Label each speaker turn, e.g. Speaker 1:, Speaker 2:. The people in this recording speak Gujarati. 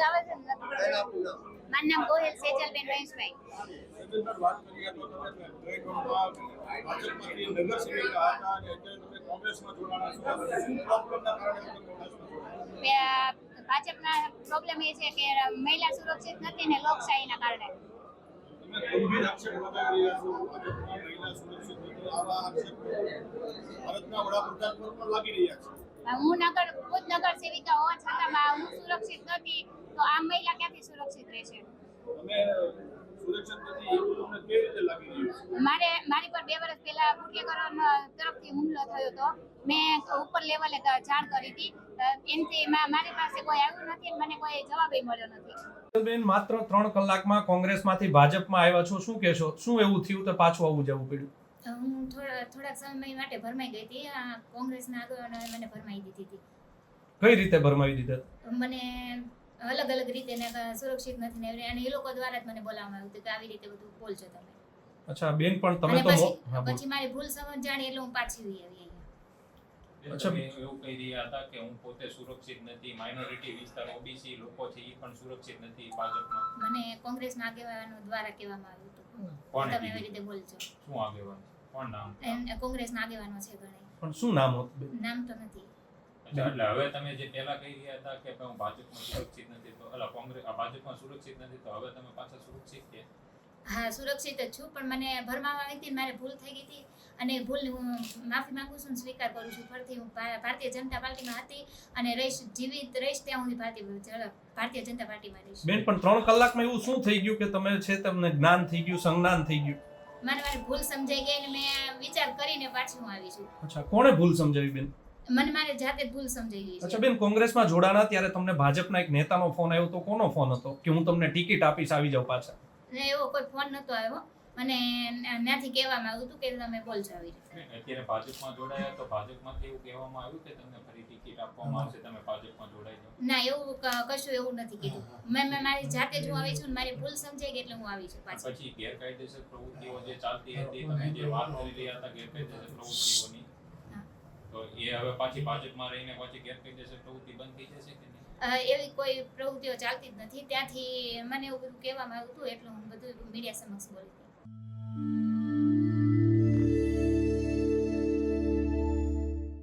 Speaker 1: અવાજ આવે છે ને? મારું નામ ગોહિલ સેજલબેન મહેશભાઈ.
Speaker 2: વાત કરીએ તો તમે ભાજપમાંથી નગરસેવિકા હતા અને અત્યારે તમે કોંગ્રેસમાં જોડાણા છો. શું પ્રોબ્લેમના કારણે તમે કોંગ્રેસમાં જોડાયા?
Speaker 1: ભાજપના પ્રોબ્લેમ એ છે કે મહિલા સુરક્ષિત નથી ને લોકશાહીના કારણે.
Speaker 2: તમે ગંભીર આક્ષેપ લગાવી રહ્યા છો ભાજપમાં મહિલા સુરક્ષિત નથી. આવા આક્ષેપ ભારતના વડાપ્રધાન પર પણ લાગી રહ્યા છે.
Speaker 1: હું ખુદ નગર સેવિકા હોવા છતાં હું સુરક્ષિત નથી તો આ મહિલા ક્યાંથી સુરક્ષિત રહેશે?
Speaker 2: તમે સુરક્ષિત નથી એવું તમને કેવી રીતે લાગી રહ્યું છે?
Speaker 1: મારી પર 2 વર્ષ પહેલા બુટિયાકરણ તરફથી હુમલો થયો હતો. મેં ઉપર લેવલે જાણ કરી હતી. એનાથી મારી પાસે કોઈ આવ્યું નથી અને મને કોઈ જવાબ મળ્યો નથી.
Speaker 3: બેન, માત્ર 3 કલાકમાં કોંગ્રેસમાંથી ભાજપમાં આવ્યા છો, શું કહેશો? શું એવું થયું તો પાછું આવું જવું પડ્યું?
Speaker 1: હું થોડાક સમય માટે ભરમાઈ ગઈ હતી. કોંગ્રેસના આગેવાનોએ મને ભરમાઈ દીધી હતી.
Speaker 3: કઈ રીતે ભરમાવી દીધા?
Speaker 1: મને અલગ અલગ રીતે સુરક્ષિત નથી ને અને એ લોકો દ્વારા જ મને બોલાવવામાં આવ્યું હતું કે આવી રીતે બધું બોલજો તમે.
Speaker 3: અચ્છા બેન, પણ તમે તો
Speaker 1: પછી મારી ભૂલ સમજાણી એટલે હું પાછી આવી અહીંયા.
Speaker 3: અચ્છા,
Speaker 4: એવું કહી રહ્યા હતા કે હું પોતે સુરક્ષિત નથી, માઇનોરિટી વિસ્તાર ઓબીસી લોકો છે એ પણ સુરક્ષિત નથી ભાજપમાં.
Speaker 1: મને કોંગ્રેસના આગેવાનો દ્વારા કહેવામાં આવ્યું હતું
Speaker 4: કોણે
Speaker 1: તમે એવી રીતે બોલજો.
Speaker 4: શું આગેવાન? કોણ નામ?
Speaker 1: કોંગ્રેસના આગેવાનો છે ઘણા.
Speaker 3: પણ શું નામ હતું?
Speaker 1: નામ તો નથી.
Speaker 4: એટલે હવે તમે જે પહેલા કહી રહ્યા હતા કે હું ભાજપમાં સુરક્ષિત નથી તો ભાજપમાં સુરક્ષિત નથી તો હવે તમે પાછા સુરક્ષિત છે?
Speaker 1: હા, સુરક્ષિત જ છું, પણ મને ભરમાવામાં આવી હતી. મારે ભૂલ થઈ ગઈ હતી અને ભૂલની હું માફી માંગુ છું, સ્વીકાર કરું છું. ફરીથી હું ભારતીય જનતા પાર્ટીમાં હતી અને જીવિત રહીશ ત્યાં સુધી ભારતીય જનતા પાર્ટીમાં રહીશ.
Speaker 3: બેન, પણ 3 કલાકમાં એવું શું થઈ ગયું કે તમે છે તમને જ્ઞાન થઈ ગયું, સંજ્ઞાન થઈ ગયું?
Speaker 1: મારી ભૂલ સમજાઈ ગઈ અને મેં વિચાર કરીને પાછી હું આવી છું.
Speaker 3: અચ્છા, કોણે ભૂલ સમજાવી બેન?
Speaker 1: મને મારી જાતે જ ભૂલ સમજાઈ ગઈ છે.
Speaker 3: અચ્છા બેન, કોંગ્રેસમાં જોડાણા ત્યારે તમને ભાજપના એક નેતાનો ફોન આવ્યો તો કોનો ફોન હતો કે હું તમને ટિકિટ આપીશ, આવી જાવ પાછા?
Speaker 1: એવો કોઈ ફોન નતો આવ્યો. મને ત્યાંથી કહેવામાં આવ્યું હતું કે તમે બોલજો આવી રીતે.
Speaker 4: અત્યારે ભાજપમાં જોડાયા તો ભાજપમાંથી એવું કહેવામાં આવ્યું કે તમને ફરી ટિકિટ આપવામાં આવશે, તમે ભાજપમાં જોડાઈ જાઓ?
Speaker 1: ના, એવું કશું એવું નથી કીધું. મેં મારી જાતે જ હું આવી છું. મારી ભૂલ સમજાઈ ગઈ એટલે હું આવી છું પાછી.
Speaker 4: પછી ગેરકાયદેસર પ્રવૃત્તિઓ જે ચાલતી હતી, તમે જે વાત કરી રહ્યા હતા ગેરકાયદેસર પ્રવૃત્તિઓની, તો એ હવે પાછી ભાજપમાં રહીને પાછી ગેરકાયદેસર પ્રવૃત્તિ બંધ થઈ જશે કે નહીં?
Speaker 1: એવી કોઈ પ્રવૃત્તિઓ ચાલતી જ નથી. ત્યાંથી મને એવું બધું કહેવામાં આવ્યું હતું એટલે હું બધું મીડિયા સમક્ષ બોલી હતી.